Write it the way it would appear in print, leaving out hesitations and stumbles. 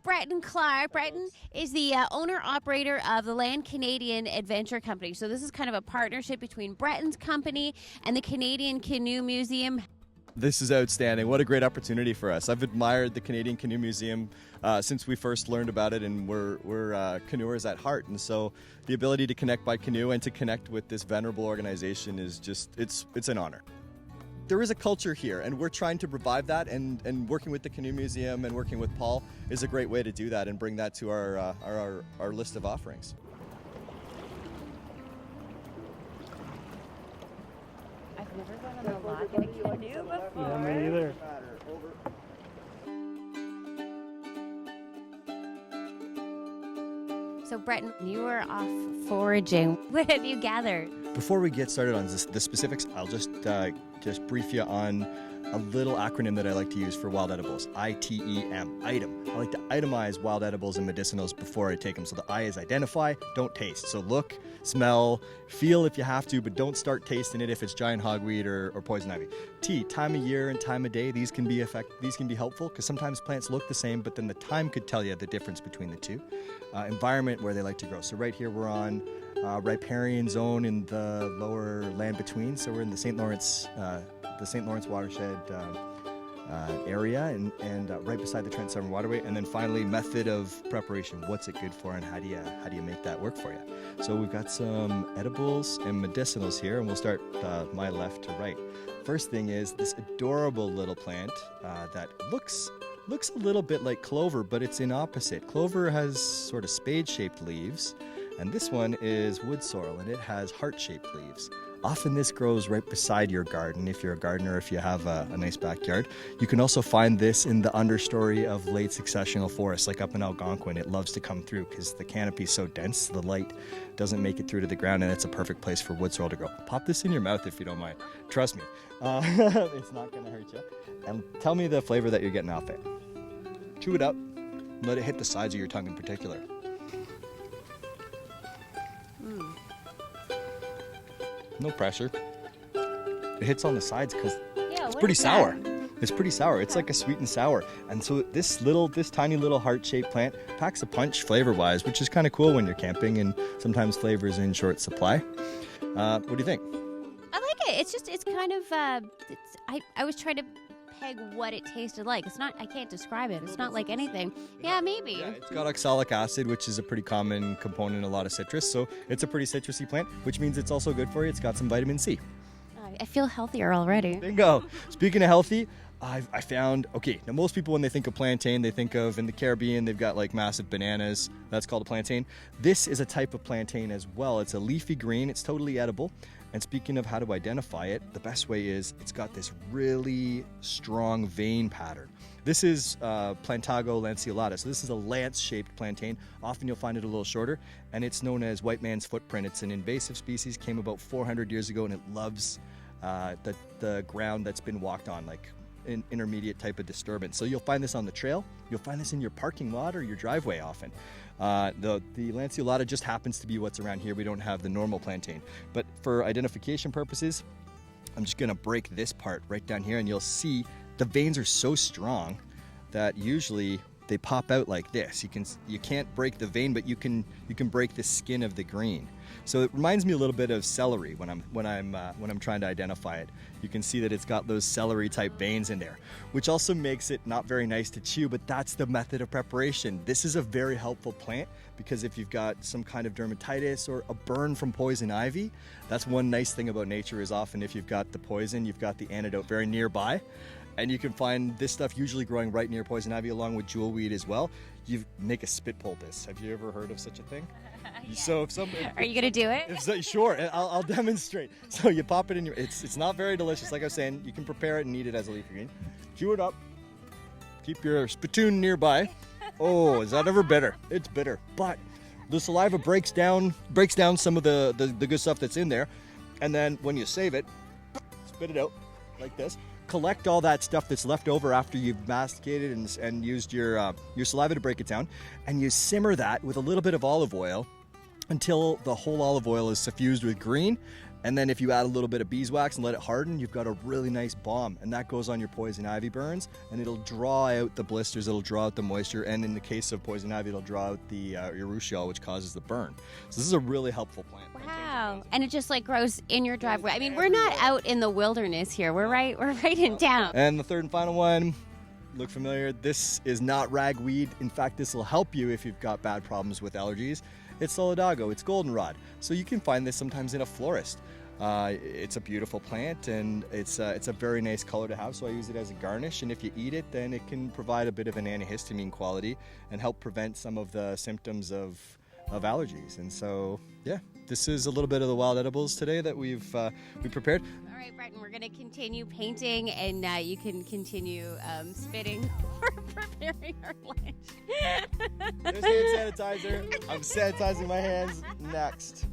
Bretton Clark. Bretton is the owner-operator of the Land Canadian Adventure Company. So this is kind of a partnership between Bretton's company and the Canadian Canoe Museum. This is outstanding. What a great opportunity for us. I've admired the Canadian Canoe Museum since we first learned about it, and we're canoers at heart. And so the ability to connect by canoe and to connect with this venerable organization is just, it's an honor. There is a culture here, and we're trying to revive that, and working with the Canoe Museum and working with Paul is a great way to do that and bring that to our list of offerings. I've never been on a log in a canoe before. Yeah, me either. So Bretton, you were off foraging. What have you gathered? Before we get started on the specifics, I'll just brief you on a little acronym that I like to use for wild edibles. ITEM, item. I like to itemize wild edibles and medicinals before I take them. So the I is identify, don't taste. So look, smell, feel if you have to, but don't start tasting it if it's giant hogweed or poison ivy. T, time of year and time of day. These can be helpful because sometimes plants look the same, but then the time could tell you the difference between the two. Environment where they like to grow. So right here we're on riparian zone in the lower land between. So we're in the St. Lawrence watershed area and right beside the Trent Summer Waterway. And then finally, method of preparation. What's it good for, and how do you make that work for you? So we've got some edibles and medicinals here, and we'll start my left to right. First thing is this adorable little plant that looks a little bit like clover, but it's in opposite. Clover has sort of spade-shaped leaves, and this one is wood sorrel, and it has heart-shaped leaves. Often this grows right beside your garden if you're a gardener, if you have a nice backyard. You can also find this in the understory of late successional forests, like up in Algonquin. It loves to come through because the canopy is so dense, the light doesn't make it through to the ground, and it's a perfect place for wood sorrel to grow. Pop this in your mouth if you don't mind. Trust me, it's not going to hurt you. And tell me the flavor that you're getting off it. Chew it up, let it hit the sides of your tongue in particular. No pressure. It hits on the sides because it's pretty sour. It's pretty sour. It's like a sweet and sour. And so this tiny little heart-shaped plant packs a punch flavor-wise, which is kind of cool when you're camping and sometimes flavor is in short supply. What do you think? I like it. It's kind of, I was trying to peg what it tasted like. It's not, I can't describe it. It's not like anything. Yeah, maybe. Yeah, it's got oxalic acid, which is a pretty common component in a lot of citrus. So it's a pretty citrusy plant, which means it's also good for you. It's got some vitamin C. I feel healthier already. Bingo. Speaking of healthy, I found, okay, now most people when they think of plantain, they think of in the Caribbean, they've got like massive bananas. That's called a plantain. This is a type of plantain as well. It's a leafy green. It's totally edible. And speaking of how to identify it, the best way is it's got this really strong vein pattern. This is Plantago lanceolata. So this is a lance-shaped plantain. Often you'll find it a little shorter, and it's known as white man's footprint. It's an invasive species, came about 400 years ago, and it loves the ground that's been walked on, like an intermediate type of disturbance. So you'll find this on the trail. You'll find this in your parking lot or your driveway often. The lanceolata just happens to be what's around here. We don't have the normal plantain. But for identification purposes, I'm just going to break this part right down here, and you'll see the veins are so strong that usually they pop out like this. You can't break the vein, but you can break the skin of the green. So it reminds me a little bit of celery when I'm trying to identify it. You can see that it's got those celery type veins in there, which also makes it not very nice to chew, but that's the method of preparation. This is a very helpful plant because if you've got some kind of dermatitis or a burn from poison ivy, that's one nice thing about nature is often if you've got the poison, you've got the antidote very nearby. And you can find this stuff usually growing right near poison ivy along with jewelweed as well. You make a spit poultice. Have you ever heard of such a thing? Yeah. So are you gonna do it? Sure, I'll demonstrate. So you pop it in your. It's not very delicious, like I was saying. You can prepare it and eat it as a leafy green. Chew it up. Keep your spittoon nearby. Oh, is that ever bitter? It's bitter, but the saliva breaks down some of the good stuff that's in there, and then when you save it, spit it out like this. Collect all that stuff that's left over after you've masticated and used your saliva to break it down, and you simmer that with a little bit of olive oil until the whole olive oil is suffused with green, And then if you add a little bit of beeswax and let it harden, you've got a really nice balm. And that goes on your poison ivy burns, and it'll draw out the blisters, it'll draw out the moisture, and in the case of poison ivy, it'll draw out the urushiol, which causes the burn. So this is a really helpful plant. Wow. And it just like grows in your driveway. I mean, we're not out in the wilderness here. We're right in town. And the third and final one, look familiar. This is not ragweed. In fact, this will help you if you've got bad problems with allergies. It's solidago, it's goldenrod. So you can find this sometimes in a florist. It's a beautiful plant, and it's a very nice color to have, so I use it as a garnish, and if you eat it, then it can provide a bit of an antihistamine quality and help prevent some of the symptoms of allergies. And so, yeah, this is a little bit of the wild edibles today that we prepared. All right, Bretton, we're going to continue painting, and you can continue spitting or preparing our lunch. There's hand sanitizer. I'm sanitizing my hands next.